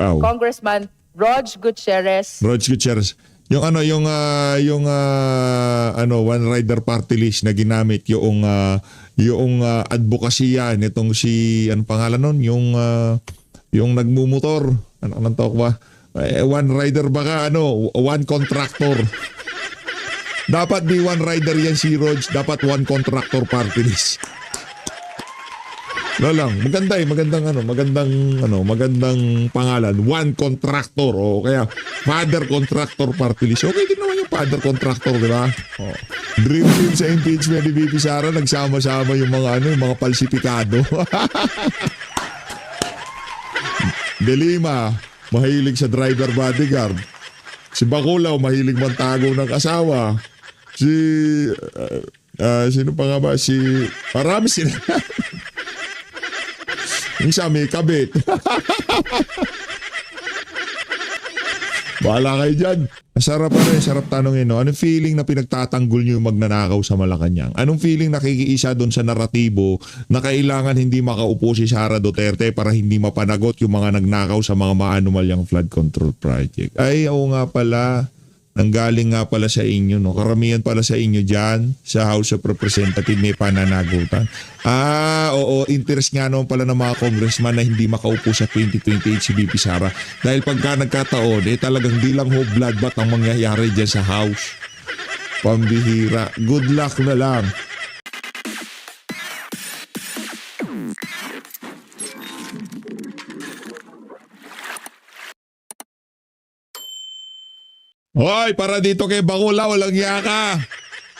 Aw. Congressman Rog Gutierrez. Rog Gutierrez. Yung one rider party list na ginamit yung advokasya nitong si ano pangalan nun yung nagmumotor. Anong tawag ba? One rider baka one contractor. Dapat di one rider yan si Rog, dapat one contractor party list. Lang, magandang pangalan, one contractor o kaya father contractor party list. Okay din naman yung father contractor, di ba? Oh. Dream team sa impeachment ni VP Sara, nagsama-sama yung mga falsifikado. De Lima, mahilig sa driver bodyguard. Si Baculaw, mahilig mantago ng asawa. Sino pa nga ba? Marami sila. Yung sa may kabit. Bahala kayo dyan. Sarap tanongin, no? Anong feeling na pinagtatanggol nyo yung magnanakaw sa Malacanang? Anong feeling nakikiisa doon sa naratibo na kailangan hindi makaupo si Sara Duterte para hindi mapanagot yung mga nagnakaw sa mga maanumalyang flood control project? Ay, oo nga pala. Nanggaling nga pala sa inyo, no? Karamihan pala sa inyo dyan sa House of Representatives may pananagutan. Oo, interest nga naman pala ng mga congressman na hindi makaupo sa 2028 si VP Sara. Dahil pagka nagkataon, talagang di lang ho bloodbath ang mangyayari dyan sa House. Pambihira. Good luck na lang. Hoy, para dito kay Baculaw, walang hiya ka.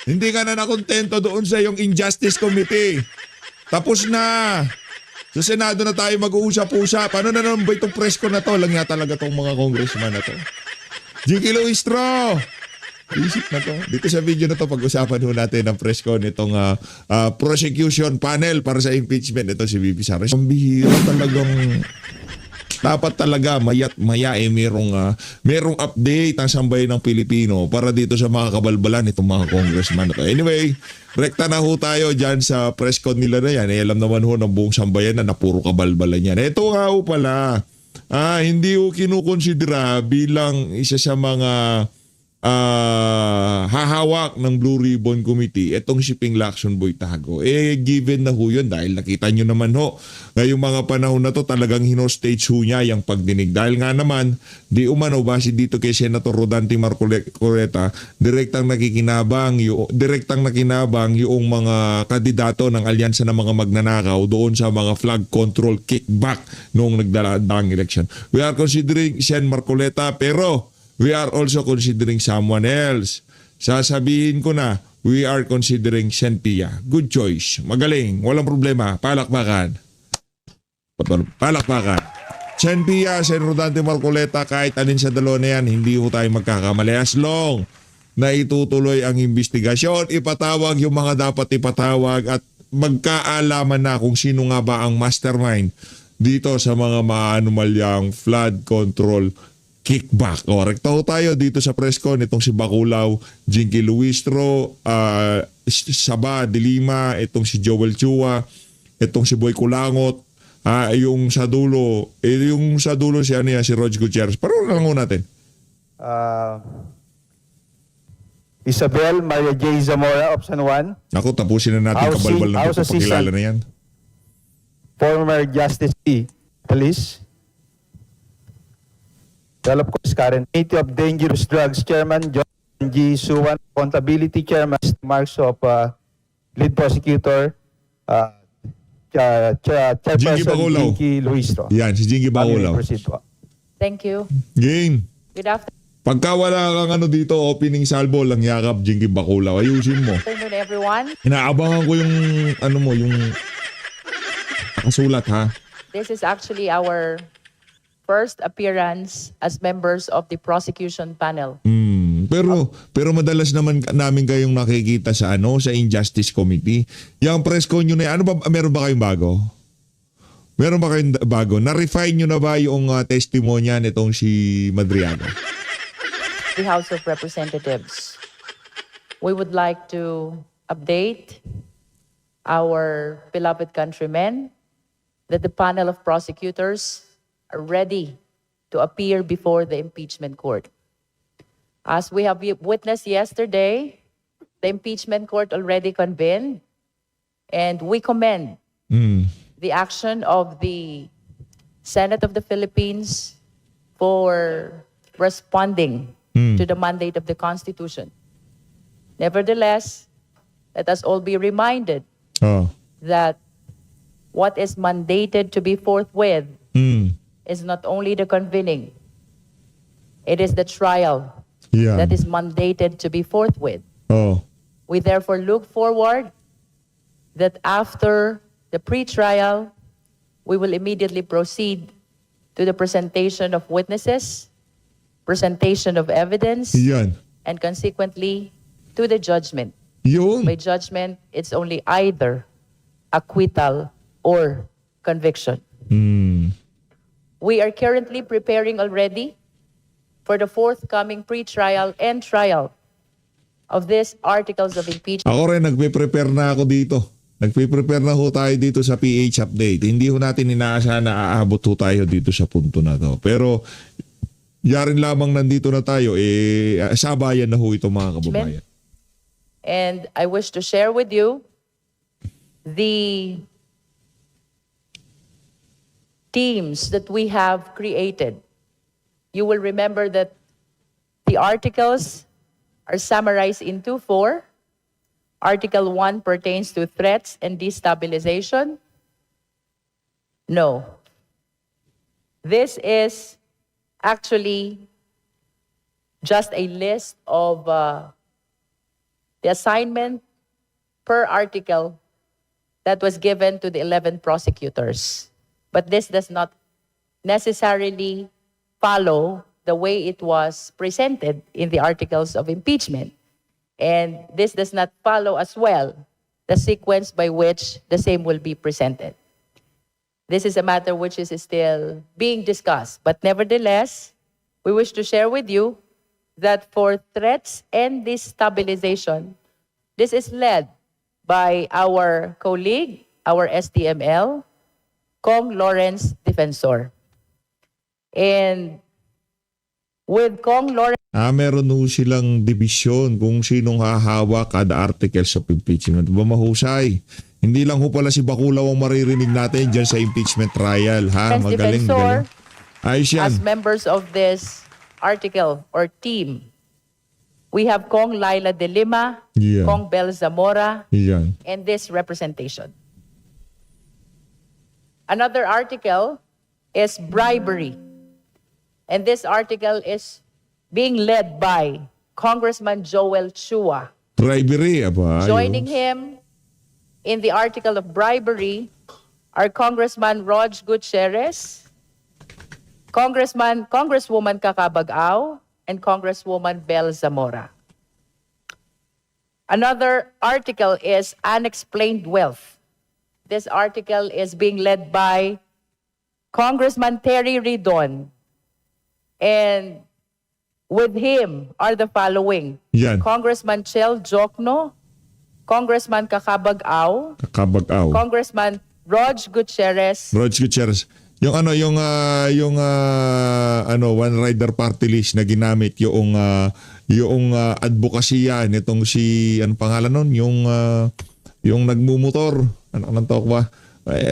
Hindi ka na nakontento doon sa iyong Injustice Committee. Tapos na. Sa Senado na tayo mag-uusap-usap. Ano na naman ba itong presko na to? Lang nga talaga tong mga congressman na to. Jinky Luistro! Isip na to. Dito sa video na to, pag-usapan ho natin ang presko nitong prosecution panel para sa impeachment. Ito si VP Sara. Ang bihira talagang... Dapat talaga maya merong update ang sambayan ng Pilipino para dito sa mga kabalbalan itong mga congressman na to. Anyway, rekta na ho tayo dyan sa press con nila na yan. Alam naman ho ng buong sambayan na puro kabalbalan yan. Ito nga ho pala, hindi ho kinukonsidera bilang isa sa mga hahawak ng Blue Ribbon Committee itong si Ping Lacson Boy Tago. Given na ho yun dahil nakita nyo naman ho ngayong mga panahon na to talagang hinostage ho niya yung pagdinig. Dahil nga naman di umano base dito kay Senator Rodante Marcoleta direktang nakinabang yung mga kandidato ng alyansa ng mga magnanakaw doon sa mga flood control kickback noong nagdalaang election. We are considering Sen Marcoleta pero we are also considering someone else. Sasabihin ko na, we are considering Sen Pia. Good choice. Magaling. Walang problema. Palakpakan. Sen Pia, Sen Rodante Marcoleta, kahit alin sa dalawa na yan, hindi ho tayo magkakamali. As long na itutuloy ang investigasyon, ipatawag yung mga dapat ipatawag at magkaalaman na kung sino nga ba ang mastermind dito sa mga maanumalyang flood control kickback. O, rekta ho tayo dito sa press con itong si Baculaw, Jinky Luistro, Saba, De Lima, itong si Joel Chua, itong si Boy Kulangot, yung sa dulo si si Rog Gutierrez. Pero lang ho natin. Isabel Maria J. Zamora of San Juan. Naku, tapusin na natin kabalbal na pagpapakilala na yan. Former Justice P. Police. Well, of course, current Committee of Dangerous Drugs Chairman John G. Suwan, Accountability Chairman Marks of Lead Prosecutor Chairperson Jinky Luistro. Yan, si Jinky Baculaw. Thank you. Game. Good afternoon, Pagka wala kang dito, opening salvo, lang yakap, Jinky Baculaw. Ayusin mo. everyone. Inaabangan ko yung, yung nakasulat ha. This is actually our first appearance as members of the prosecution panel. Pero madalas namin kayong nakikita sa sa Injustice Committee. Yung press con nyo na meron ba kayong bago? Meron ba kayong bago? Na-refine nyo na ba yung testimonya nitong si Madriaga? The House of Representatives. We would like to update our beloved countrymen that the panel of prosecutors are ready to appear before the impeachment court. As we have witnessed yesterday, the impeachment court already convened, and we commend the action of the Senate of the Philippines for responding to the mandate of the Constitution. Nevertheless, let us all be reminded Oh. that what is mandated to be forthwith Mm. is not only the convening, it is the trial Yan. that is mandated to be forthwith. Oh. We therefore look forward that after the pre-trial, we will immediately proceed to the presentation of witnesses, presentation of evidence, Yan. and consequently to the judgment. Yun. By judgment, it's only either acquittal or conviction. Mm. We are currently preparing already for the forthcoming pre-trial and trial of these articles of impeachment. Ako rin, nagpe-prepare na ako dito. Nagpe-prepare na ho tayo dito sa PH update. Hindi ho natin inaasahan na aabot ho tayo dito sa punto na to. Pero, yarin lamang nandito na tayo, sabayan na ho ito mga kababayan. And I wish to share with you the teams that we have created. You will remember that the articles are summarized into 4. Article 1 pertains to threats and destabilization. No. This is actually just a list of the assignment per article that was given to the 11 prosecutors. But this does not necessarily follow the way it was presented in the articles of impeachment. And this does not follow as well the sequence by which the same will be presented. This is a matter which is still being discussed. But nevertheless, we wish to share with you that for threats and destabilization, this is led by our colleague, our STML, Kong Lawrence Defensor. And with Kong Lawrence, Meron ho silang division kung sinong hahawak kada articles of impeachment. Ba mahusay? Hindi lang ho pala si Baculaw ang maririnig natin dyan sa impeachment trial. Ha? Magaling, Defensor, magaling. Ayos yan. as members of this article or team, we have Kong Laila de Lima, Yeah. Kong Bel Zamora, Yan. and this representation. Another article is bribery. And this article is being led by Congressman Joel Chua. Bribery, aba. Joining him in the article of bribery are Congressman Rog Gutierrez, Congresswoman Kakabag-Aw, and Congresswoman Bel Zamora. Another article is unexplained wealth. This article is being led by Congressman Terry Ridon. And with him are the following. Yan. Congressman Chel Jokno, Congressman Kakabag-Aw, Kakabag-aw. Congressman Rog Gutierrez, Rog Gutierrez. Yung one rider party list na ginamit yung advokasya nitong si ano pangalan nun yung nagmumotor anong tawag ba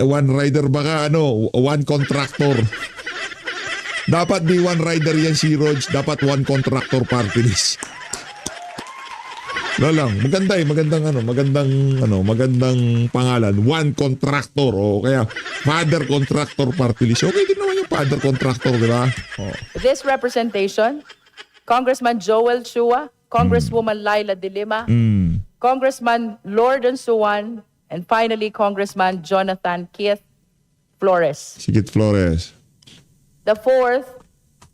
one rider baka one contractor. Dapat di one rider yan si Rog, dapat one contractor party list. Lang, magandang pangalan, one contractor o kaya father contractor party list. Okay din naman yung father contractor, di ba? Oh. this representation, Congressman Joel Chua, Congresswoman Laila de Lima, Congressman Lorden Suwan, and finally Congressman Jonathan Keith Flores. Sigit Flores. The fourth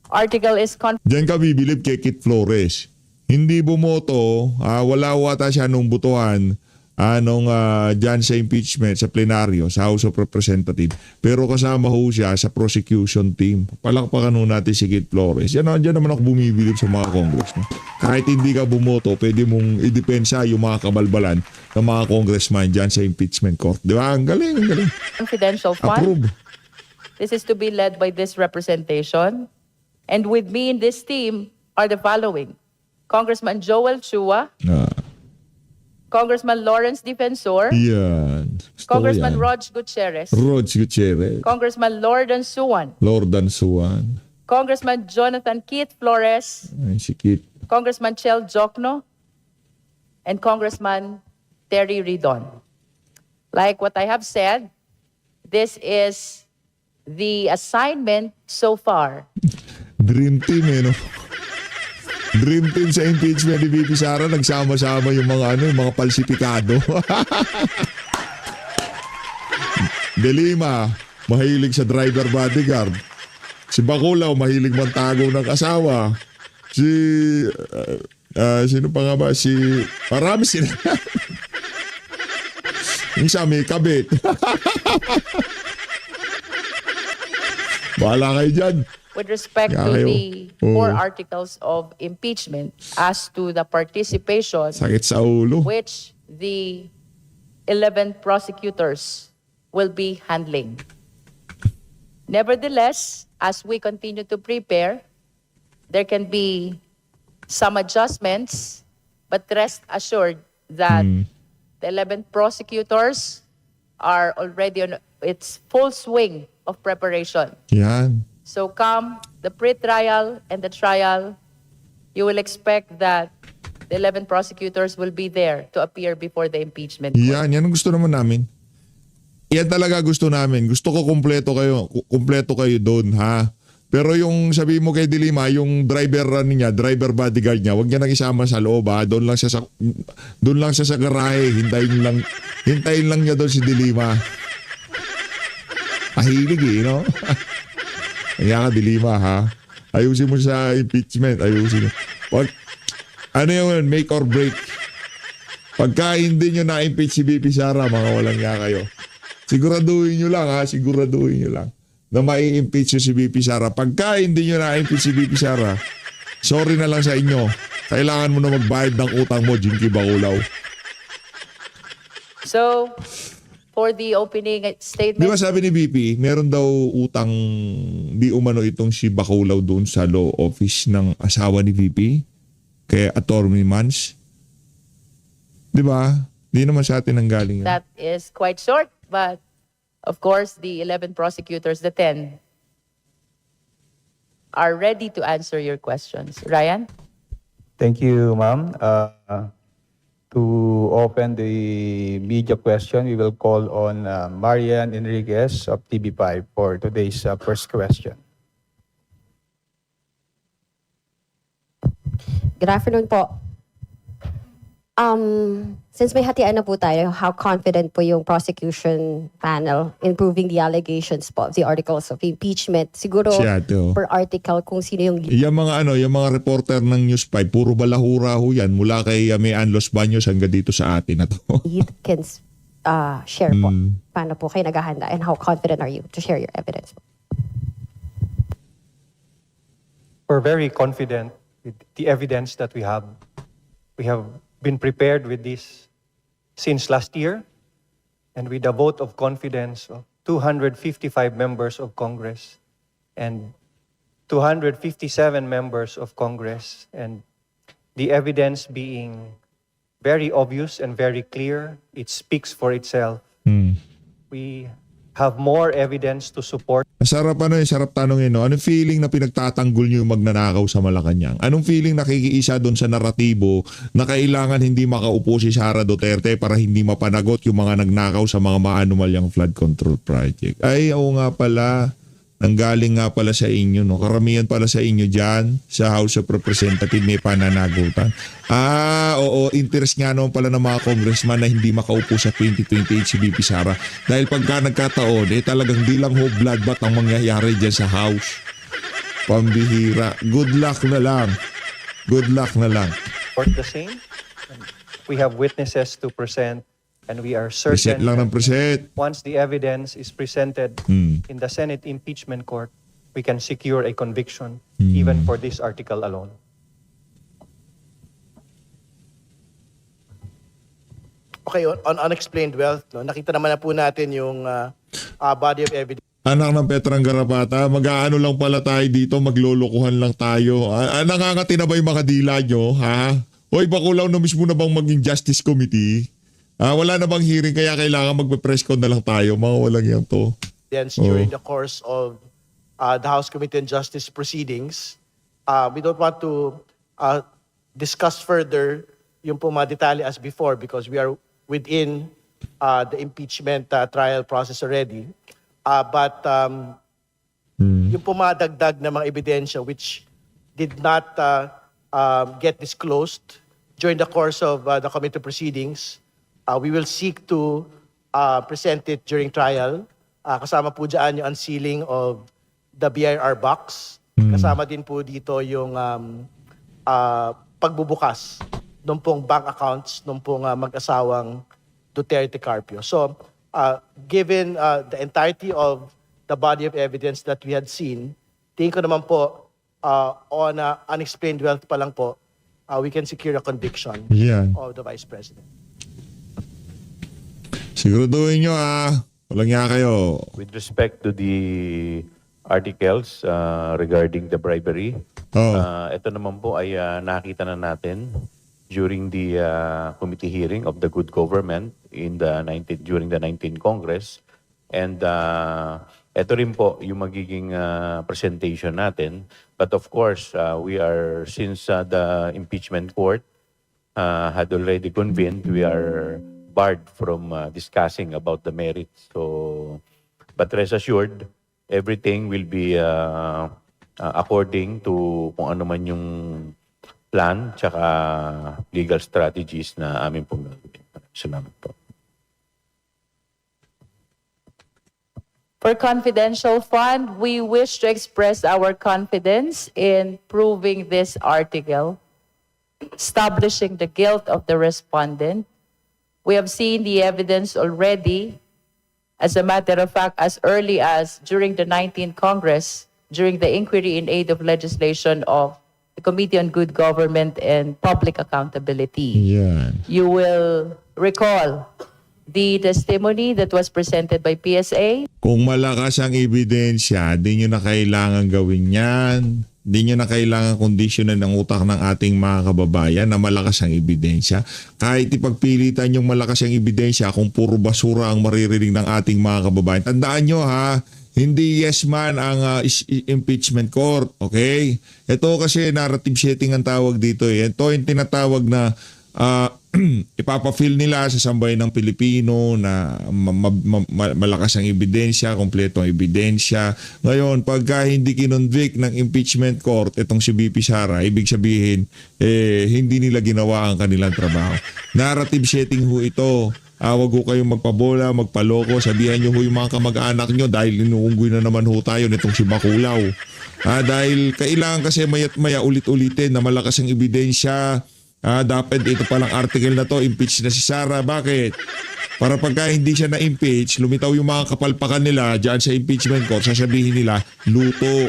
article is Diyan ka bibilib kay Kit Flores. Hindi bumoto, wala wata siya nung butuhan dyan sa impeachment sa plenaryo sa House of Representatives. Pero kasama ho siya sa prosecution team. Palakpakan ho natin si Kit Flores. Yan naman ako bumibilib sa mga congressman. Kahit hindi ka bumoto, pwede mong idepensa yung mga kabalbalan ng mga congressman dyan sa impeachment court. Di ba? Ang galing, ang galing. confidential fund. Approve. This is to be led by this representation. And with me in this team are the following: Congressman Joel Chua, Congressman Lawrence Defensor, Yan. Gusto ko Congressman yan. Rog Gutierrez, Rog Gutierrez. Congressman Lordan Suwan, Lordan Suwan. Congressman Jonathan Keith Flores, Ay, si Kit. Congressman Chel Jokno, and Congressman Terry Ridon. Like what I have said, this is the assignment so far. Dream team no? Dream team sa impeachment ni VP Sara, nagsama-sama yung mga yung mga falsifikado. De Lima, mahilig sa driver bodyguard. Si Baculaw, mahilig mantago ng asawa. Sino pa nga ba? Marami sila. Yung isa may kabit. Bahala kayo dyan. With respect to Yayo. the four articles of impeachment as to the participation Sakit sa ulo. which the 11 prosecutors will be handling. Nevertheless, as we continue to prepare, there can be some adjustments, but rest assured that the 11 prosecutors are already on its full swing of preparation. Yan. So come the pre-trial and the trial, you will expect that the 11 prosecutors will be there to appear before the impeachment court. Yan ang gusto naman namin. Yan talaga gusto namin. Gusto ko kumpleto kayo doon, ha? Pero yung sabi mo kay Dilima, yung driver niya, driver bodyguard niya, wag niya nang isama sa loob, ha? Doon lang siya sa garahe. Hintayin lang niya doon si Dilima. Mahilig no? Kaya ka, Dilima, ha? Ayusin mo sa impeachment. Ayusin mo. Ano yun? Make or break. Pagka hindi nyo na-impeach si VP Sara, mga walang nga kayo. Siguraduhin nyo lang, ha? Siguraduhin nyo lang na mai-impeach si VP Sara. Pagka hindi nyo na-impeach si VP Sara, sorry na lang sa inyo. Kailangan mo na magbayad ng utang mo, Jinky Baculaw. So, for the opening Di ba statement, sabi ni VP, meron daw utang di umano itong si Baculaw doon sa law office ng asawa ni VP? Kay Attorney Mans? Di ba? Di naman sa atin ang galing. that is quite short, but of course, the 11 prosecutors, the 10, are ready to answer your questions. Ryan? Thank you, ma'am. To open the media question, we will call on Marian Enriquez of TV5 for today's first question. Good afternoon po. Since may hatian na po tayo, how confident po yung prosecution panel in proving the allegations po of the articles of impeachment? Siguro Siya to. per article kung sino yung Yung mga reporter ng News 5, puro balahura ho yan. Mula kay Mayan Los Baños hanggang dito sa atin na to. lead can share po. Paano po kayo naghahanda and how confident are you to share your evidence? We're very confident with the evidence that we have. We have been prepared with this since last year, and with a vote of confidence of 255 members of Congress and 257 members of Congress, and the evidence being very obvious and very clear, it speaks for itself. We have more evidence to support. Sarap sarap tanongin, no? Anong feeling na pinagtatanggol nyo yung magnanakaw sa Malacanang? Anong feeling nakikiisa doon sa naratibo na kailangan hindi makaupo si Sara Duterte para hindi mapanagot yung mga nagnakaw sa mga maanumalyang flood control project? Ay, oo nga pala. Nanggaling nga pala sa inyo, no? Karamihan pala sa inyo dyan sa House of Representatives may pananagutan. Oo, interest nga naman pala ng mga congressman na hindi makaupo sa 2028 si VP Sara. Dahil pagka nagkataon, talagang di lang ho bloodbath ang mangyayari dyan sa House. Pambihira. Good luck na lang. Good luck na lang. Support the same. And we have witnesses to present, and we are Preset certain lang ng that preset. once the evidence is presented in the Senate impeachment court, we can secure a conviction even for this article alone. Okay, on unexplained wealth, no, nakita naman na po natin yung body of evidence Anak ng Petrang Garapata, mag-aano lang pala tayo dito, maglolokohan lang tayo. Nangangati na ba yung mga dila nyo, ha? Hoy, Baculaw na mismo na bang maging Justice Committee? Wala na bang hearing kaya kailangan magpe-press con na lang tayo? Mga walang yan to. During the course of the House Committee on Justice proceedings. We don't want to discuss further yung po mga detalye as before because we are within the impeachment trial process already. But yung po mga dagdag na mga ebidensya which did not get disclosed during the course of the committee proceedings, we will seek to present it during trial. Kasama po dyan yung unsealing of the BIR box. Kasama din po dito yung pagbubukas ng pong bank accounts ng pong mag-asawang Duterte Carpio. So, given the entirety of the body of evidence that we had seen, tingin ko naman po on unexplained wealth pa lang po, we can secure a conviction Yan. of the Vice President. Siguraduhin nyo walang nga kayo. With respect to the articles regarding the bribery, ito naman po ay nakita na natin during the committee hearing of the good government in the during the 19th Congress. And ito rin po yung magiging presentation natin. But of course, we are, since the impeachment court had already convened, we are barred from discussing about the merits. So, but rest assured, everything will be according to kung ano man yung plan tsaka legal strategies na amin pong gagawin. Salamat po. For confidential fund, we wish to express our confidence in proving this article, establishing the guilt of the respondent. We have seen the evidence already. As a matter of fact, as early as during the 19th Congress, during the inquiry in aid of legislation of the Committee on Good Government and Public Accountability. Yan. You will recall the testimony that was presented by PSA. Kung malakas ang ebidensya, di nyo na kailangan gawin yan. Di nyo na kailangan kondisyonan ng utak ng ating mga kababayan na malakas ang ebidensya. Kahit ipagpilitan yung malakas ang ebidensya kung puro basura ang maririnig ng ating mga kababayan. Tandaan nyo hindi yes man ang impeachment court. Okay? Ito kasi narrative setting ang tawag dito. Ito yung tinatawag na ipapafeel nila sa sambayan ng Pilipino na malakas ang ebidensya, kompleto ang ebidensya. Ngayon, pagka hindi kinonvict ng impeachment court itong si BP Sara, ibig sabihin, hindi nila ginawa ang kanilang trabaho. Narrative setting ho ito. Wag ho kayong magpabola, magpaloko, sabihan nyo ho yung mga kamag-anak nyo dahil inuunggoy na naman ho tayo nitong si Baculaw. Dahil kailangan kasi maya ulit-ulitin na malakas ang ebidensya. Dapat ito palang article na to, impeach na si Sara. Bakit? Para pagka hindi siya na-impeach, lumitaw yung mga kapalpakan nila dyan sa impeachment court, sasabihin nila, luto.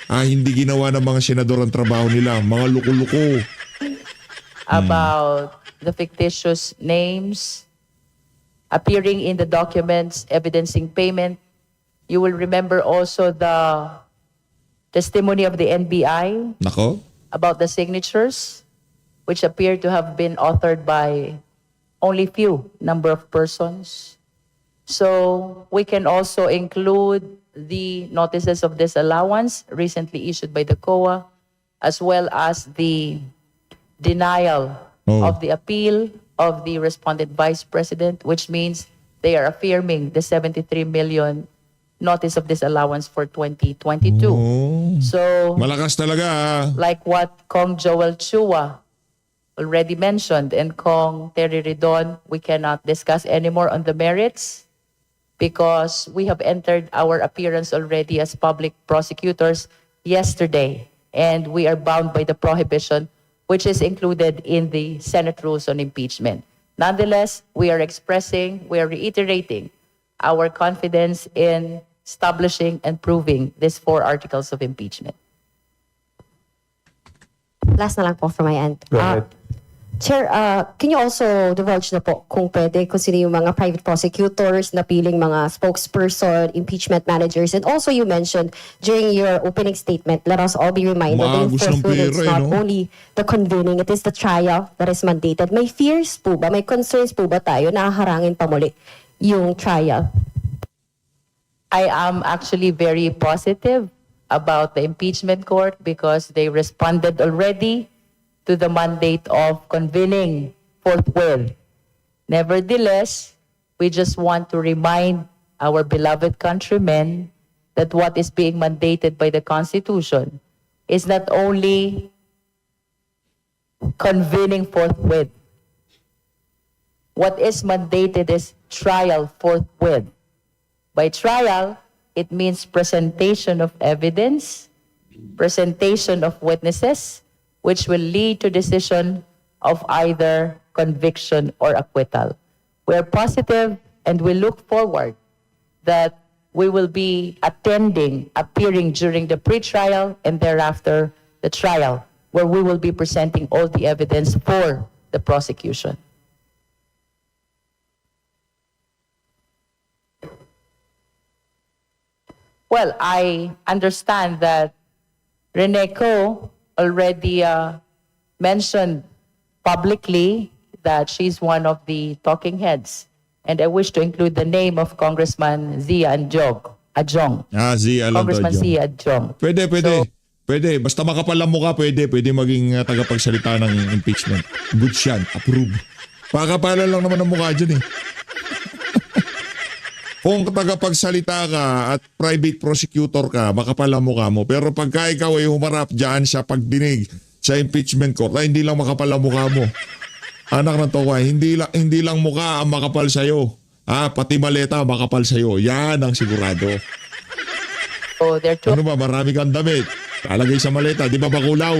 Hindi ginawa ng mga senador ang trabaho nila. Mga luko-luko. About the fictitious names appearing in the documents evidencing payment. You will remember also the testimony of the NBI Nako? about the signatures, which appear to have been authored by only few number of persons. So we can also include the notices of disallowance recently issued by the COA, as well as the denial of the appeal of the respondent vice president, which means they are affirming the 73 million notice of disallowance for 2022. So, Malakas talaga like what Kong Joel Chua already mentioned and Kong Terry Ridon, we cannot discuss anymore on the merits because we have entered our appearance already as public prosecutors yesterday, and we are bound by the prohibition which is included in the Senate rules on impeachment. Nonetheless, we are reiterating our confidence in establishing and proving these 4 articles of impeachment. Last na lang po from my end. Go ahead. Chair, can you also divulge na po kung pwede kung sino yung mga private prosecutors, napiling mga spokesperson, impeachment managers, and also you mentioned during your opening statement, let us all be reminded that yung Maagos ng fourth is pera, not no? only the convening, it is the trial that is mandated. May fears po ba, may concerns po ba tayo na harangin pa muli yung trial? I am actually very positive about the impeachment court because they responded already to the mandate of convening forthwith. Nevertheless, we just want to remind our beloved countrymen that what is being mandated by the Constitution is not only convening forthwith. What is mandated is trial forthwith. By trial, it means presentation of evidence, presentation of witnesses, which will lead to decision of either conviction or acquittal. We are positive and we look forward that we will be appearing during the pre-trial and thereafter the trial, where we will be presenting all the evidence for the prosecution. Well, I understand that Rene Co already mentioned publicly that she's one of the talking heads. And I wish to include the name of Congressman Zia Adjong. Zia lang to, Congressman Jong. Zia Adjong. Pwede. Pwede. Basta makapal ang mukha, pwede maging tagapagsalita ng impeachment. Good yan. Approve. Pakapalan lang naman ang mukha dyan eh. Kung tagapagsalita ka at private prosecutor ka, makapal ang mukha mo. Pero pagka ikaw ay humarap dyan sa pagdinig sa impeachment court, ay hindi lang makapal ang mukha mo. Anak ng toka, hindi lang mukha ang makapal sa'yo. Pati maleta makapal sa'yo. Yan ang sigurado. So there are two Ano ba, marami kang damit. Talagay sa maleta, di ba bakulaw?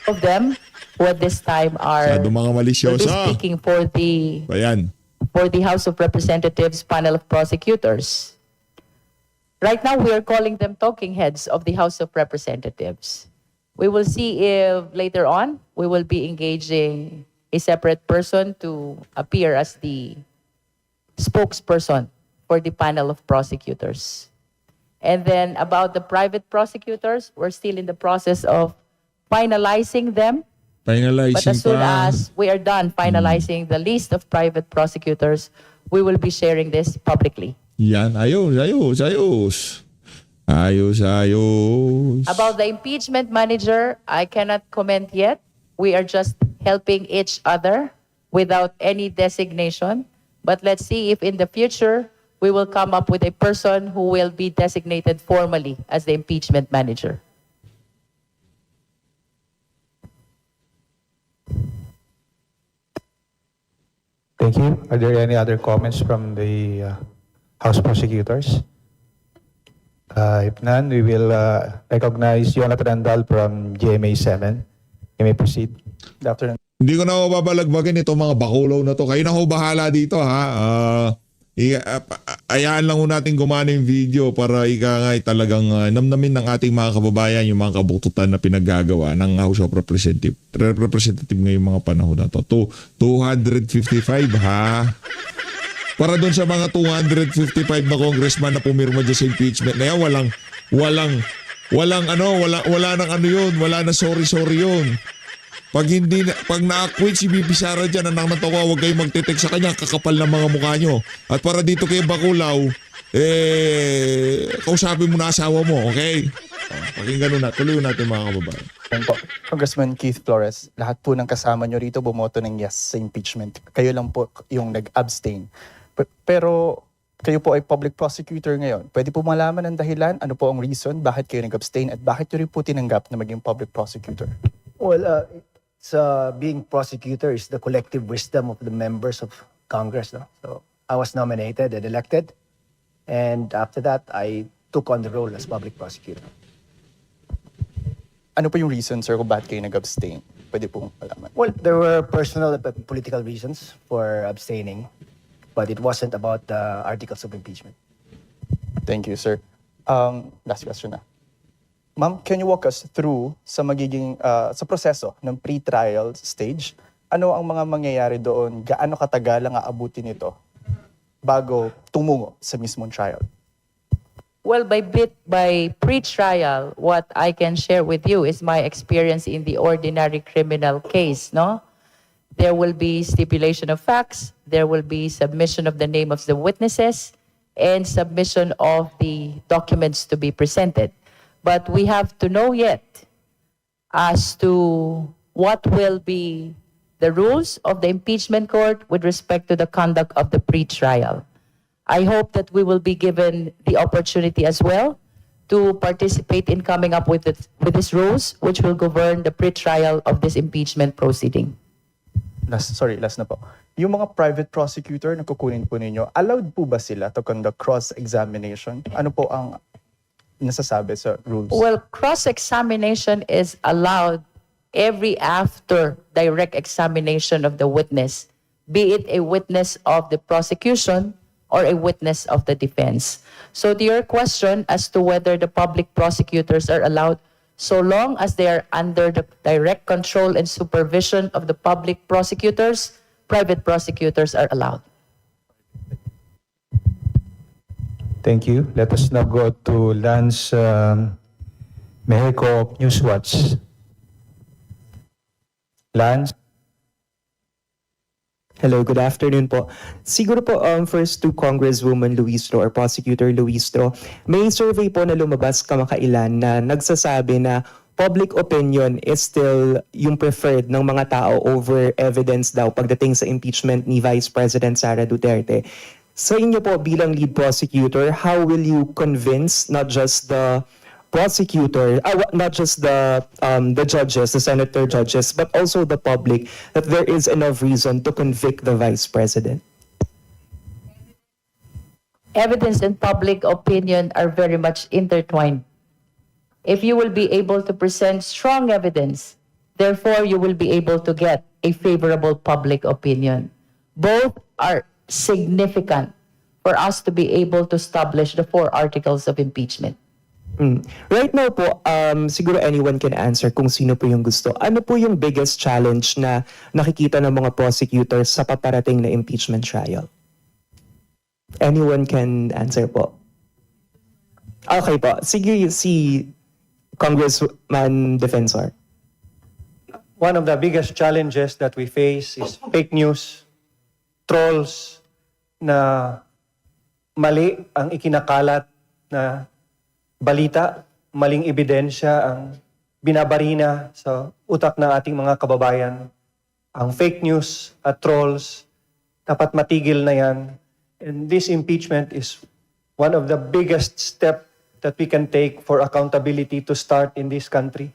of them who at this time are Masyado mga will be malisyosa. speaking Ayan. for the House of Representatives panel of prosecutors. Right now, we are calling them talking heads of the House of Representatives. We will see if later on we will be engaging a separate person to appear as the spokesperson for the panel of prosecutors. And then about the private prosecutors, we're still in the process of finalizing them. But Finalizing as soon pa. as we are done finalizing the list of private prosecutors, we will be sharing this publicly. Yan, ayos. About the impeachment manager, I cannot comment yet. We are just helping each other without any designation. But let's see if in the future we will come up with a person who will be designated formally as the impeachment manager. Thank you. Are there any other comments from the House prosecutors? If none, we will recognize Jonathan Andal from GMA7. You may proceed. Good afternoon. Hindi ko na mababalagbagan itong mga bakulaw na to. Kayo na ho bahala dito ha. Ayaan lang ho natin gumana yung video para talagang namnamin ng ating mga kababayan yung mga kabututan na pinaggagawa ng House of Representative ngayong mga panahon na to. 255 ha. Para doon sa mga 255 na congressman na pumirma dyan sa impeachment na yan, wala na sorry yun. Pag na-acquit si Bibi Sara dyan, anak na to ko, huwag kayong magte-text sa kanya, kakapal na mga mukha nyo. At para dito kay Bakulaw, kausapin mo na asawa mo, okay? Pakinggan na, tuloy natin mga kababayan. Ayun po. Congressman Keith Flores, lahat po ng kasama nyo rito bumoto ng yes sa impeachment. Kayo lang po yung nag-abstain. Pero kayo po ay public prosecutor ngayon. Pwede po malaman ang dahilan, ano po ang reason, bakit kayo nag-abstain at bakit nyo rin po tinanggap na maging public prosecutor? Well, being prosecutor is the collective wisdom of the members of Congress. No? So I was nominated and elected. And after that, I took on the role as public prosecutor. Ano po yung reason, sir, kung bakit kayo nag-abstain? Pwede po malaman. Well, there were personal and political reasons for abstaining, but it wasn't about the articles of impeachment. Thank you, sir. Last question na. Ma'am, can you walk us through sa magiging sa proseso ng pre-trial stage? ano ang mga mangyayari doon? Gaano katagal ang aabutin nito bago tumungo sa mismong trial? Well, by pre-trial, what I can share with you is my experience in the ordinary criminal case, no? There will be stipulation of facts, there will be submission of the name of the witnesses, and submission of the documents to be presented. But we have to know yet as to what will be the rules of the impeachment court with respect to the conduct of the pre-trial. I hope that we will be given the opportunity as well to participate in coming up with these rules which will govern the pre-trial of this impeachment proceeding. Last na po. Yung mga private prosecutor na kukunin po ninyo, allowed po ba sila to conduct cross-examination? Ano po ang nasasabi sa rules? Well, cross-examination is allowed every after direct examination of the witness, be it a witness of the prosecution or a witness of the defense. So to your question as to whether the public prosecutors are allowed, so long as they are under the direct control and supervision of the public prosecutors, private prosecutors are allowed. Thank you. Let us now go to Lance Mexico Newswatch. Lance? Hello, good afternoon po. Siguro po first to Congresswoman Luistro or Prosecutor Luistro, may survey po na lumabas kamakailan na nagsasabi na public opinion is still yung preferred ng mga tao over evidence daw pagdating sa impeachment ni Vice President Sara Duterte. Sa inyo po bilang lead prosecutor, how will you convince not just the prosecutor, not just the judges, the senator judges, but also the public that there is enough reason to convict the vice president? Evidence and public opinion are very much intertwined. If you will be able to present strong evidence, therefore you will be able to get a favorable public opinion. Both are significant for us to be able to establish the 4 articles of impeachment. Right now po, siguro anyone can answer kung sino po yung gusto. Ano po yung biggest challenge na nakikita ng mga prosecutors sa paparating na impeachment trial? Anyone can answer po. Okay po. Sige, si Congressman Defensor. One of the biggest challenges that we face is fake news, trolls na mali ang ikinakalat na balita, maling ebidensya ang binabarina sa utak ng ating mga kababayan. Ang fake news at trolls, dapat matigil na yan. And this impeachment is one of the biggest step that we can take for accountability to start in this country.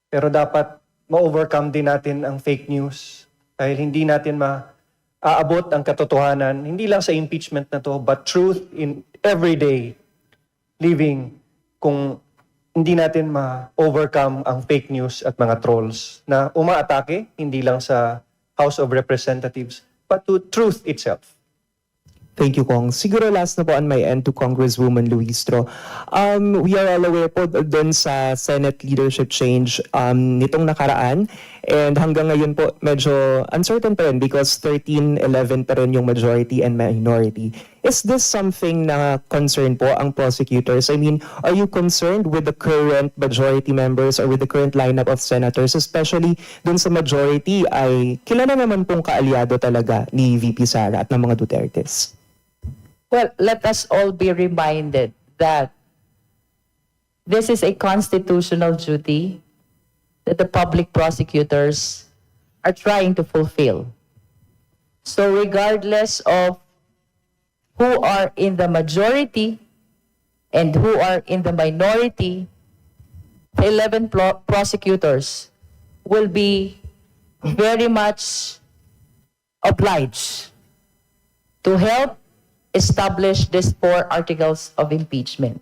Pero dapat ma-overcome din natin ang fake news dahil hindi natin maaabot ang katotohanan, hindi lang sa impeachment na to, but truth in everyday living kung hindi natin ma-overcome ang fake news at mga trolls na umaatake hindi lang sa House of Representatives but to truth itself. Thank you, Kong. Siguro last na po on my end to Congresswoman Luistro. We are all aware po dun sa Senate leadership change nitong nakaraan. And hanggang ngayon po, medyo uncertain pa rin because 13-11 pa rin yung majority and minority. Is this something na concern po ang prosecutors? I mean, are you concerned with the current majority members or with the current lineup of senators, especially dun sa majority ay kilala naman pong kaalyado talaga ni VP Sara at ng mga Dutertes? Well, let us all be reminded that this is a constitutional duty that the public prosecutors are trying to fulfill. So regardless of who are in the majority and who are in the minority, the 11 prosecutors will be very much obliged to help establish these 4 articles of impeachment.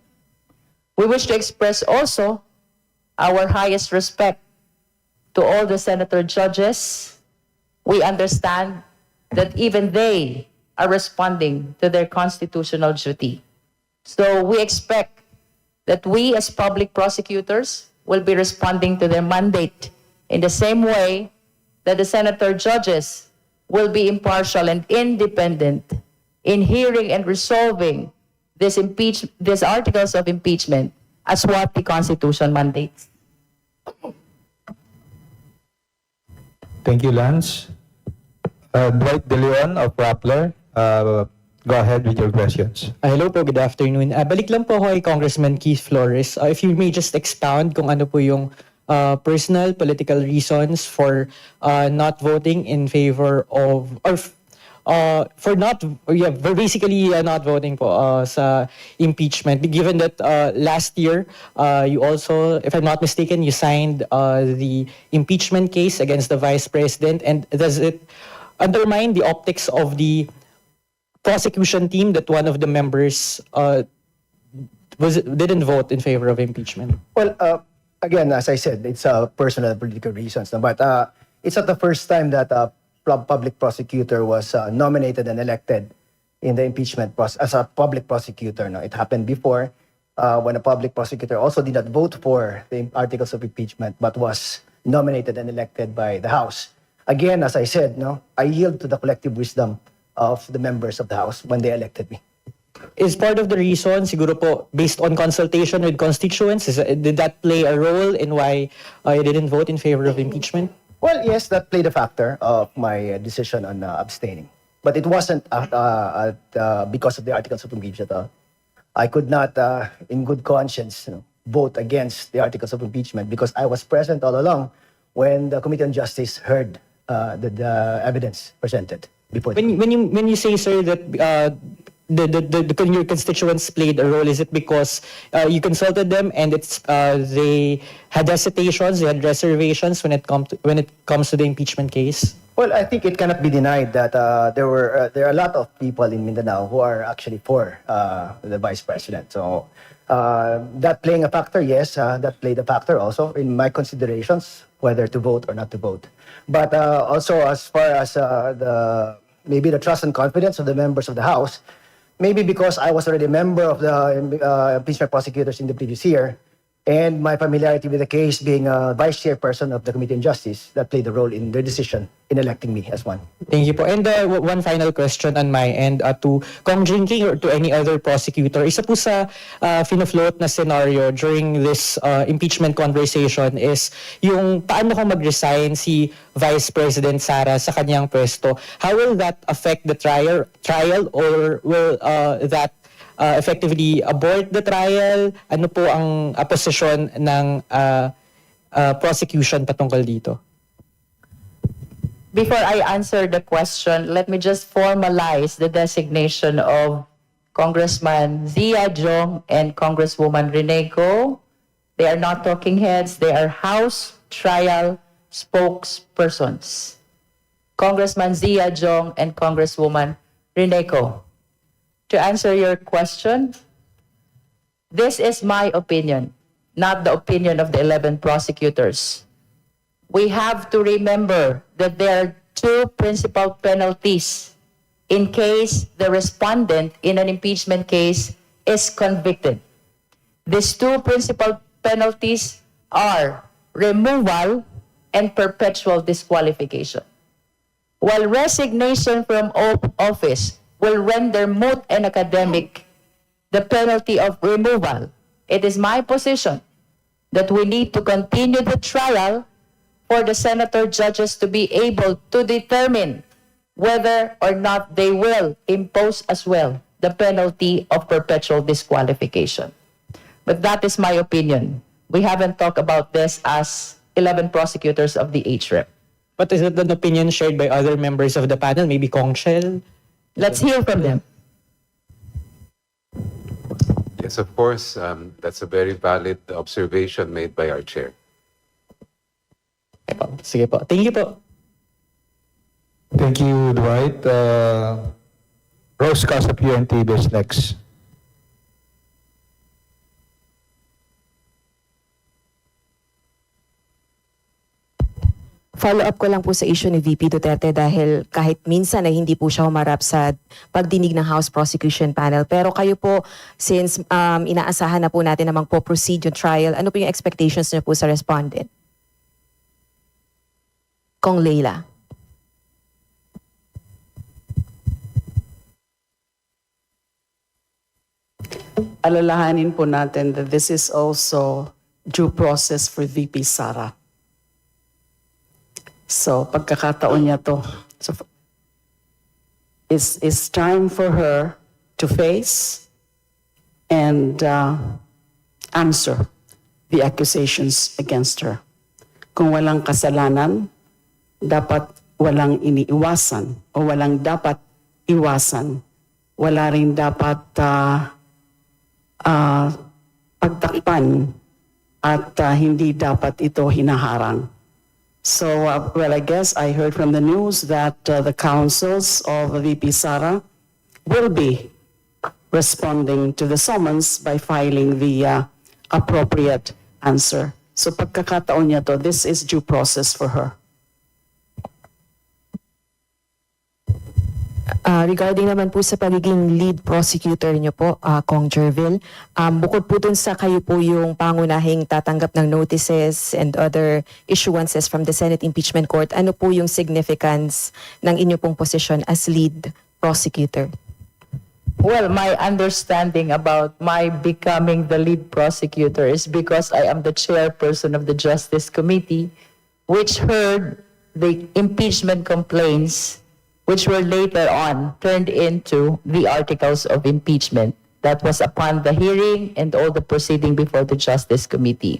We wish to express also our highest respect to all the senator judges. We understand that even they are responding to their constitutional duty. So we expect that we as public prosecutors will be responding to their mandate in the same way that the senator judges will be impartial and independent in hearing and resolving these articles of impeachment as what the Constitution mandates. Thank you, Lance. Dwight De Leon of Rappler, go ahead with your questions. Hello po, good afternoon. Balik lang po ako kay Congressman Keith Flores. If you may just expound kung ano po yung personal political reasons for not voting in favor of, or for not, basically not voting po sa impeachment. Given that last year, you also, if I'm not mistaken, you signed the impeachment case against the Vice President, and does it undermine the optics of the prosecution team that one of the members didn't vote in favor of impeachment? Well, again, as I said, it's personal political reasons. No? But it's not the first time that a public prosecutor was nominated and elected in the impeachment process as a public prosecutor. No? It happened before when a public prosecutor also did not vote for the articles of impeachment but was nominated and elected by the House. Again, as I said, no, I yield to the collective wisdom of the members of the House when they elected me. Is part of the reason, siguro po, based on consultation with constituents, did that play a role in why you didn't vote in favor of impeachment? Well, yes, that played a factor of my decision on abstaining. But it wasn't because of the articles of impeachment. I could not, in good conscience, vote against the articles of impeachment because I was present all along when the Committee on Justice heard the evidence presented before. When you say, sir, that your constituents played a role, is it because you consulted them and they had hesitations, they had reservations when it comes to the impeachment case? Well, I think it cannot be denied that there are a lot of people in Mindanao who are actually for the Vice President. So that playing a factor, yes, that played a factor also in my considerations whether to vote or not to vote. But also as far as maybe the trust and confidence of the members of the House, maybe because I was already a member of the impeachment prosecutors in the previous year, and my familiarity with the case being a vice chairperson of the Committee on Justice, that played a role in their decision in electing me as one. Thank you po. And one final question on my end to Kong Jinky or to any other prosecutor. Isa po sa fino-float na scenario during this impeachment conversation is yung paano kung mag-resign si Vice President Sara sa kanyang pwesto. How will that affect the trial or will that effectively abort the trial? Ano po ang posisyon ng prosecution patungkol dito? Before I answer the question, let me just formalize the designation of Congressman Zia Jong and Congresswoman Rene Go. They are not talking heads, they are House trial spokespersons. Congressman Zia Jong and Congresswoman Rene Go. To answer your question, this is my opinion, not the opinion of the 11 prosecutors. We have to remember that there are two principal penalties in case the respondent in an impeachment case is convicted. These two principal penalties are removal and perpetual disqualification. While resignation from office will render moot and academic the penalty of removal, it is my position that we need to continue the trial for the senator judges to be able to determine whether or not they will impose as well the penalty of perpetual disqualification. But that is my opinion. We haven't talked about this as 11 prosecutors of the HREP. But is it an opinion shared by other members of the panel, maybe Kong Shell? Let's hear from them. Yes, of course. That's a very valid observation made by our chair. Sige po. Thank you po. Thank you, Dwight. Rose Casa PNTV is next. Follow-up ko lang po sa issue ni VP Duterte dahil kahit minsan ay hindi po siya humarap sa pagdinig ng House Prosecution Panel. Pero kayo po, since inaasahan na po natin na magpo-proceed yung trial, ano po yung expectations niyo po sa respondent? Kong Leila. Alalahanin po natin that this is also due process for VP Sara. So, pagkakataon niya to. So, it's time for her to face and answer the accusations against her. Kung walang kasalanan, dapat walang iniiwasan o walang dapat iwasan. Wala rin dapat pagtakpan at hindi dapat ito hinaharang. So, well, I guess I heard from the news that the councils of VP Sara will be responding to the summons by filing the appropriate answer. So, pagkakataon niya to, this is due process for her. Regarding naman po sa pagiging lead prosecutor niyo po, Kong Jervil, bukod po dun sa kayo po yung pangunahing tatanggap ng notices and other issuances from the Senate Impeachment Court, ano po yung significance ng inyo pong posisyon as lead prosecutor? Well, my understanding about my becoming the lead prosecutor is because I am the chairperson of the Justice Committee, which heard the impeachment complaints, which were later on turned into the articles of impeachment. That was upon the hearing and all the proceeding before the Justice Committee.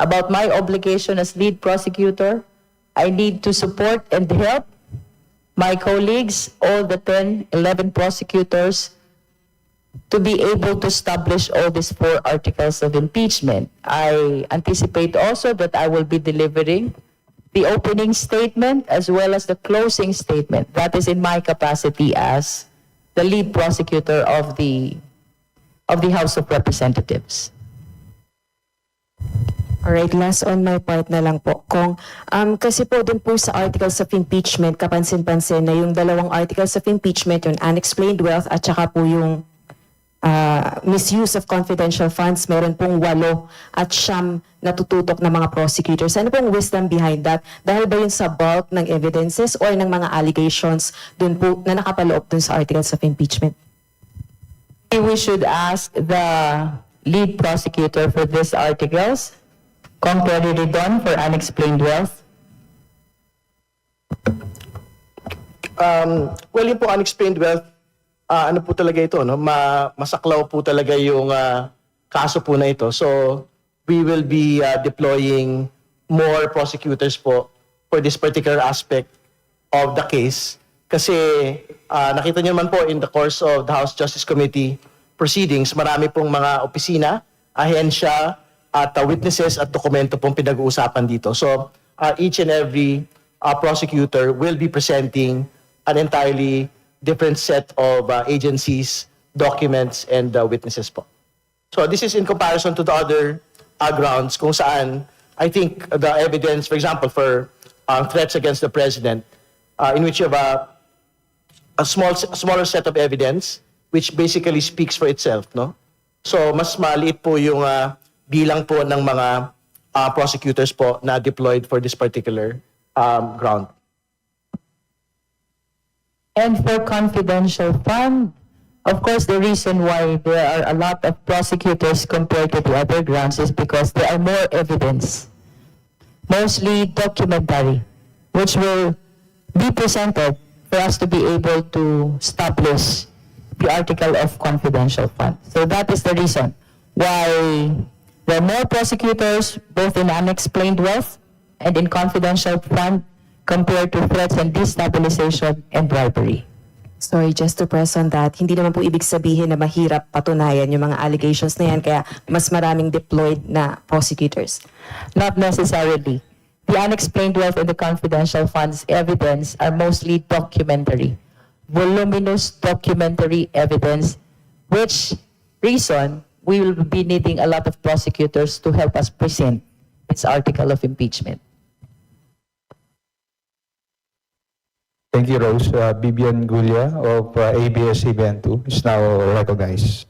About my obligation as lead prosecutor, I need to support and help my colleagues, all the 10, 11 prosecutors, to be able to establish all these 4 articles of impeachment. I anticipate also that I will be delivering the opening statement as well as the closing statement. That is in my capacity as the lead prosecutor of the House of Representatives. Alright, last on my part na lang po, Kong. Kasi po dun po sa articles of impeachment, kapansin-pansin na yung 2 articles of impeachment, yung unexplained wealth at saka po yung misuse of confidential funds, meron pong 8 at 9 natututok na mga prosecutors. Ano pong wisdom behind that? Dahil ba yun sa bulk ng evidences or ng mga allegations dun po na nakapaloob dun sa articles of impeachment? We should ask the lead prosecutor for these articles, contrary Ridon for unexplained wealth. Well, yung po unexplained wealth, ano po talaga ito, no? Masaklaw po talaga yung kaso po na ito. So, we will be deploying more prosecutors po for this particular aspect of the case. Kasi nakita niyo naman po in the course of the House Justice Committee proceedings, marami pong mga opisina, ahensya, at witnesses at dokumento pong pinag-uusapan dito. So, each and every prosecutor will be presenting an entirely different set of agencies, documents, and witnesses po. So this is in comparison to the other grounds kung saan I think the evidence, for example, for threats against the president, in which you have a smaller set of evidence which basically speaks for itself, no? So mas maliit po yung bilang po ng mga prosecutors po na deployed for this particular ground. And for confidential fund, of course, the reason why there are a lot of prosecutors compared to the other grounds is because there are more evidence, mostly documentary, which will be presented for us to be able to establish the article of confidential fund. So that is the reason why there are more prosecutors, both in unexplained wealth and in confidential fund, compared to threats and destabilization and bribery. Sorry, just to press on that, hindi naman po ibig sabihin na mahirap patunayan yung mga allegations na yan, kaya mas maraming deployed na prosecutors. Not necessarily. The unexplained wealth and the confidential funds evidence are mostly documentary, voluminous documentary evidence, which reason we will be needing a lot of prosecutors to help us present its article of impeachment. Thank you, Rose. Bibian Gulia of ABS-CBN2 is now recognized.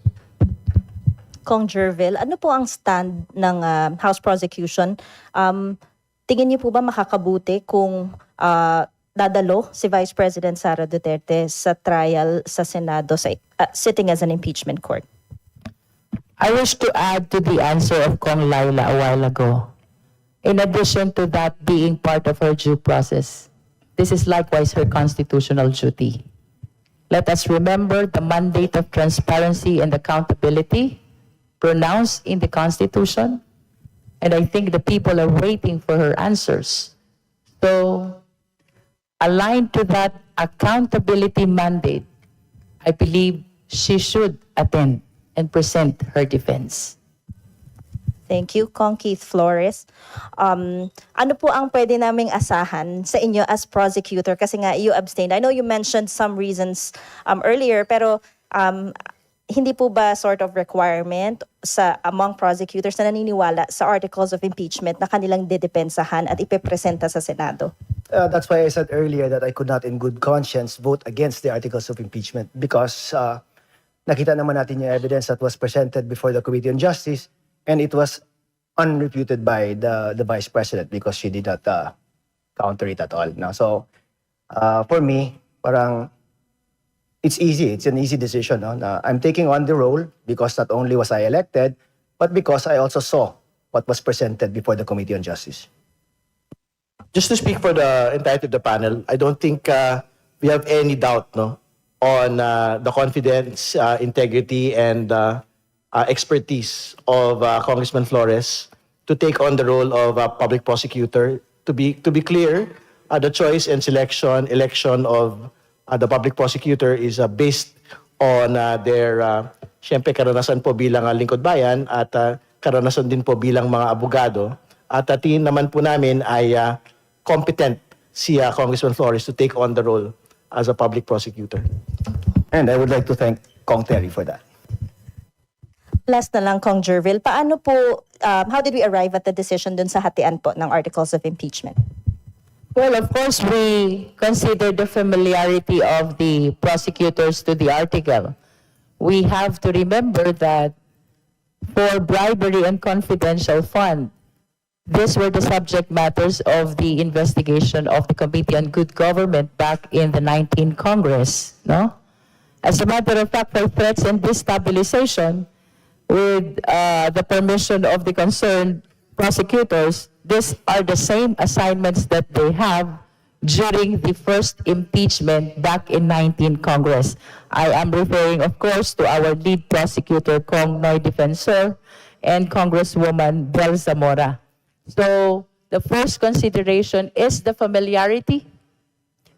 Kong Jervil, ano po ang stand ng House Prosecution tingin niyo po ba makakabuti kung dadalo si Vice President Sara Duterte sa trial sa Senado sitting as an impeachment court? I wish to add to the answer of Kong Laila a while ago. In addition to that being part of her due process, this is likewise her constitutional duty. Let us remember the mandate of transparency and accountability pronounced in the Constitution, and I think the people are waiting for her answers. So, aligned to that accountability mandate, I believe she should attend and present her defense. Thank you, Kong Keith Flores. Ano po ang pwede naming asahan sa inyo as prosecutor? Kasi nga, you abstained. I know you mentioned some reasons earlier, pero hindi po ba sort of requirement among prosecutors na naniniwala sa articles of impeachment na kanilang dedepensahan at ipepresenta sa Senado? That's why I said earlier that I could not in good conscience vote against the articles of impeachment because nakita naman natin yung evidence that was presented before the Committee on Justice and it was unrefuted by the Vice President because she did not counter it at all. No? So, for me, parang it's easy. It's an easy decision. No? I'm taking on the role because not only was I elected, but because I also saw what was presented before the Committee on Justice. Just to speak for the entirety of the panel, I don't think we have any doubt on the confidence, integrity, and expertise of Congressman Flores to take on the role of a public prosecutor. To be clear, the choice and election of the public prosecutor is based on their syempre karanasan po bilang lingkod bayan at karanasan din po bilang mga abogado. At tingin naman po namin ay competent si Congressman Flores to take on the role as a public prosecutor. And I would like to thank Kong Terry for that. Last na lang, Kong Jervil, paano po, how did we arrive at the decision dun sa hatian po ng articles of impeachment? Well, of course, we consider the familiarity of the prosecutors to the article. We have to remember that for bribery and confidential fund, these were the subject matters of the investigation of the Committee on Good Government back in the 19th Congress, no? As a matter of fact, for threats and destabilization, with the permission of the concerned prosecutors, these are the same assignments that they have during the first impeachment back in 19th Congress. I am referring, of course, to our lead prosecutor, Kong Noy Defensor, and Congresswoman Bel Zamora. So, the first consideration is the familiarity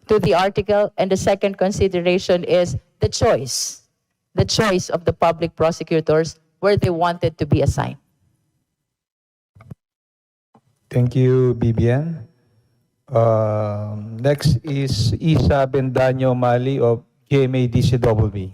to the article, and the second consideration is the choice of the public prosecutors where they wanted to be assigned. Thank you, Bibian. Next is Isa Bendaño Mali of GMA DCWB.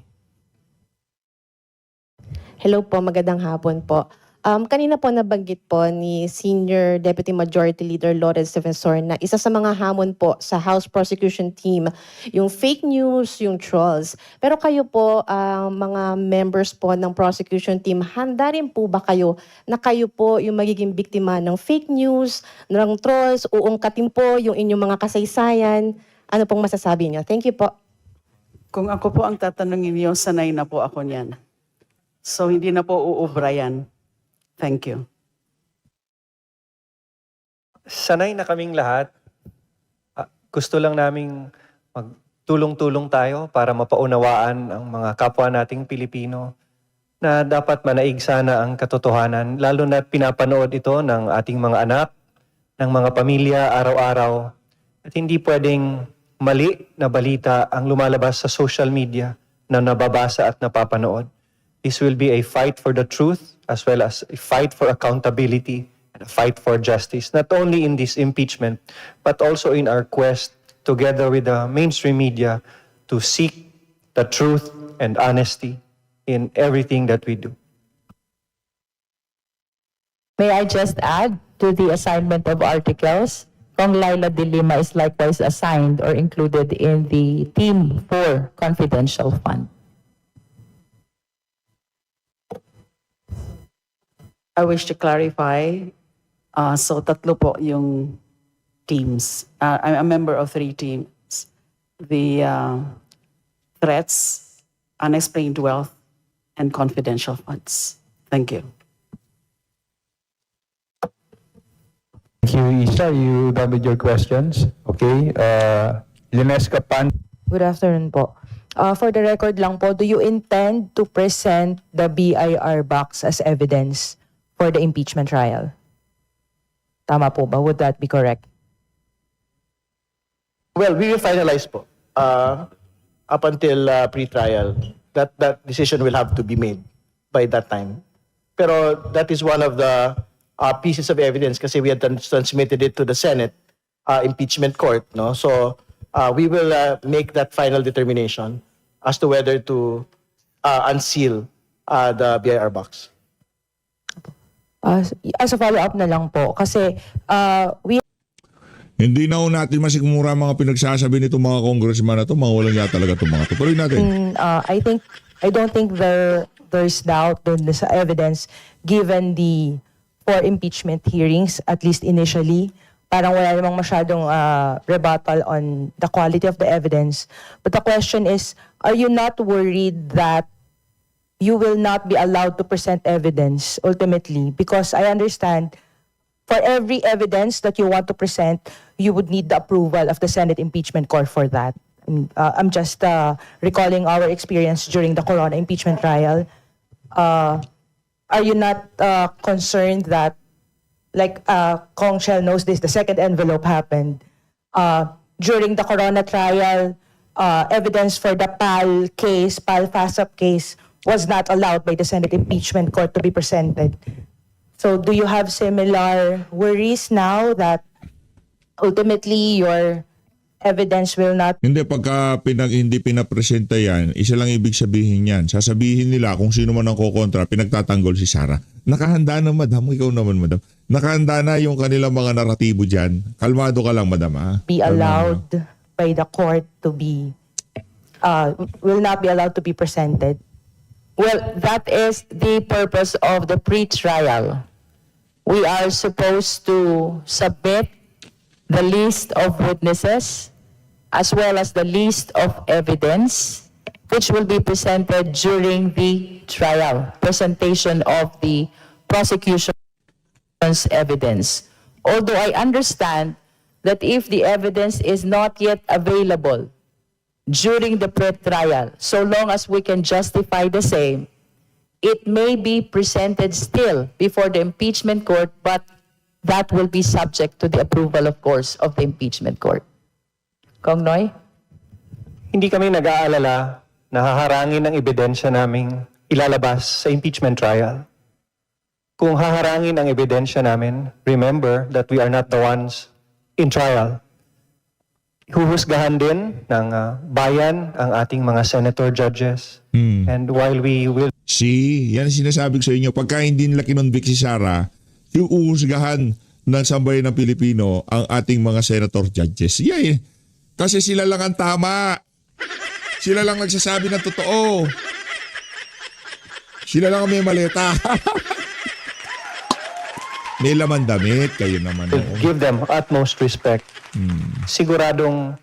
Hello po, magandang hapon po. Kanina po nabanggit po ni Senior Deputy Majority Leader Lawrence Defensor na isa sa mga hamon po sa House Prosecution Team, yung fake news, yung trolls. Pero kayo po, mga members po ng Prosecution Team, handa rin po ba kayo na kayo po yung magiging biktima ng fake news, ng trolls, uungkatin po yung inyong mga kasaysayan? Ano pong masasabi niyo? Thank you po. Kung ako po ang tatanungin niyo, sanay na po ako niyan. So hindi na po uubra yan. Thank you. Sanay na kaming lahat. Gusto lang naming magtulong-tulong tayo para mapaunawaan ang mga kapwa nating Pilipino na dapat manaig sana ang katotohanan, lalo na pinapanood ito ng ating mga anak, ng mga pamilya araw-araw. At hindi pwedeng mali na balita ang lumalabas sa social media na nababasa at napapanood. This will be a fight for the truth as well as a fight for accountability and a fight for justice, not only in this impeachment, but also in our quest, together with the mainstream media, to seek the truth and honesty in everything that we do. May I just add to the assignment of articles? Kong Laila de Lima is likewise assigned or included in the Team 4 Confidential Fund. I wish to clarify. So tatlo po yung teams. I'm a member of 3 teams. The threats, unexplained wealth, and confidential funds. Thank you. Thank you, Isa. You done with your questions? Okay. Lines Capan. Good afternoon po. For the record lang po, do you intend to present the BIR box as evidence for the impeachment trial? Tama po ba? Would that be correct? Well, we will finalize po. Up until pre-trial, that decision will have to be made by that time. Pero that is one of the pieces of evidence kasi we had transmitted it to the Senate impeachment court, no? So we will make that final determination as to whether to unseal the BIR box. As a follow-up na lang po, kasi we Hindi na ho natin masigmura mga pinagsasabi nitong mga congressman na to, mga walang ya talaga itong mga to. Tuloy natin. I don't think there's doubt dun sa evidence given the 4 impeachment hearings, at least initially. Parang wala namang masyadong rebuttal on the quality of the evidence. But the question is, are you not worried that you will not be allowed to present evidence ultimately? Because I understand for every evidence that you want to present, you would need the approval of the Senate impeachment court for that. I mean, I'm just recalling our experience during the Corona impeachment trial. Are you not concerned that, like Kong Shell knows this, the second envelope happened during the Corona trial, evidence for the PAL case, PAL FASAP case, was not allowed by the Senate impeachment court to be presented. So do you have similar worries now that ultimately your evidence will not... Hindi, pagka hindi pinapresenta yan, isa lang ibig sabihin yan. Sasabihin nila kung sino man ang kukontra, pinagtatanggol si Sara. Nakahanda na, madam. Ikaw naman, madam. Nakahanda na yung kanilang mga naratibo dyan. Kalmado ka lang, madam. Ha? Be allowed by the court to be... will not be allowed to be presented. Well, that is the purpose of the pre-trial. We are supposed to submit the list of witnesses as well as the list of evidence which will be presented during the trial, presentation of the prosecution's evidence. Although I understand that if the evidence is not yet available during the pre-trial, so long as we can justify the same, it may be presented still before the impeachment court, but that will be subject to the approval, of course, of the impeachment court. Kong Noy? Hindi kami nag-aalala na haharangin ang ebidensya naming ilalabas sa impeachment trial. Kung haharangin ang ebidensya namin, remember that we are not the ones in trial. Huhusgahan din ng bayan ang ating mga senator judges. And while we will... Yan ang sinasabi ko sa inyo. Pagka hindi nila kinonvict si Sara, yung uusgahan ng sambayan ng Pilipino ang ating mga senator judges. Yeah, eh. Kasi sila lang ang tama. Sila lang nagsasabi ng totoo. Sila lang ang may maleta. May laman damit, kayo naman. give them utmost respect. Siguradong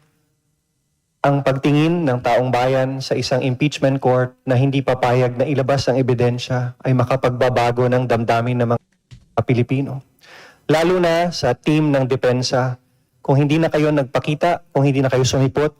ang pagtingin ng taong bayan sa isang impeachment court na hindi papayag na ilabas ang ebidensya ay makapagbabago ng damdamin ng mga Pilipino. Lalo na sa team ng depensa, kung hindi na kayo nagpakita, kung hindi na kayo sumipot,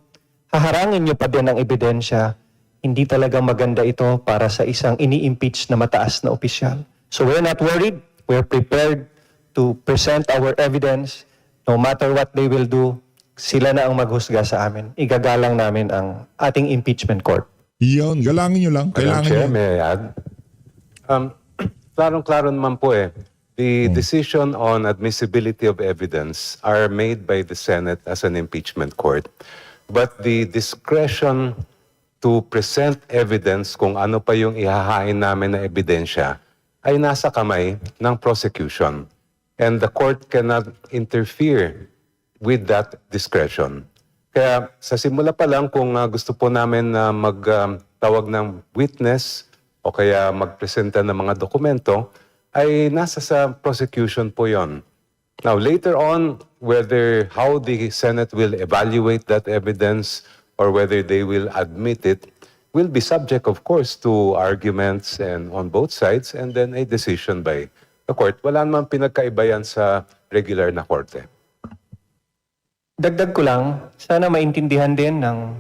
haharangin nyo pa din ang ebidensya. Hindi talaga maganda ito para sa isang ini-impeach na mataas na opisyal. So we're not worried. We're prepared to present our evidence. No matter what they will do, sila na ang maghusga sa amin. Igagalang namin ang ating impeachment court. Iyon, galangin nyo lang. Kailangan Chair, nyo. may I add? Klarong-klaro naman po eh. The decision on admissibility of evidence are made by the Senate as an impeachment court. But the discretion to present evidence kung ano pa yung ihahain namin na ebidensya ay nasa kamay ng prosecution. And the court cannot interfere with that discretion. Kaya sa simula pa lang kung gusto po namin na magtawag ng witness o kaya magpresenta ng mga dokumento, ay nasa sa prosecution po yon. Now, later on, how the Senate will evaluate that evidence or whether they will admit it will be subject, of course, to arguments and on both sides and then a decision by the court. Wala naman pinagkaiba yan sa regular na korte. Dagdag ko lang, sana maintindihan din ng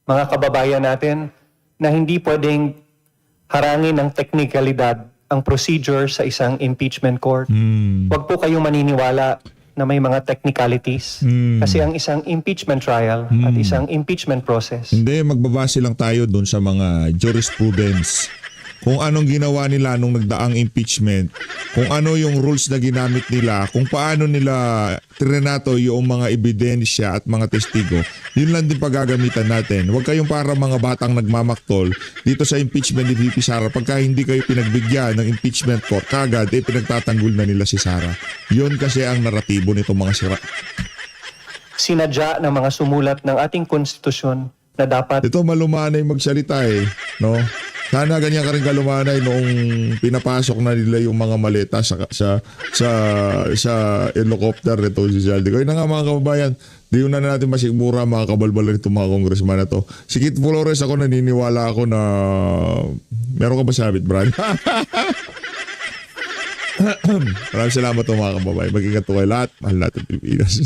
mga kababayan natin na hindi pwedeng harangin ng teknikalidad ang procedure sa isang impeachment court. Huwag po kayong maniniwala na may mga technicalities. Kasi ang isang impeachment trial at isang impeachment process, Hindi, magbabase lang tayo dun sa mga jurisprudence. Kung anong ginawa nila nung nagdaang impeachment, kung ano yung rules na ginamit nila, kung paano nila trinato yung mga ebidensya at mga testigo, yun lang din paggagamitan natin. Huwag kayong para mga batang nagmamaktol dito sa impeachment ni VP Sara. Pagka hindi kayo pinagbigyan ng impeachment court, kagad pinagtatanggol na nila si Sara. Yun kasi ang naratibo nitong mga sira. sinadya ng mga sumulat ng ating konstitusyon na dapat Ito malumanay magsalita no? Sana ganyan ka rin kalumanay noong pinapasok na nila yung mga maleta sa helicopter nito si Zaldi. Kaya na nga mga kababayan, di na natin masigmura mga kabalbal nito mga congressman na to. Si Kit Flores, ako naniniwala ako na meron ka ba sabit, Brad? Maraming salamat po mga kababayan. Mag-ingat po kayo lahat. Mahal natin Pilipinas.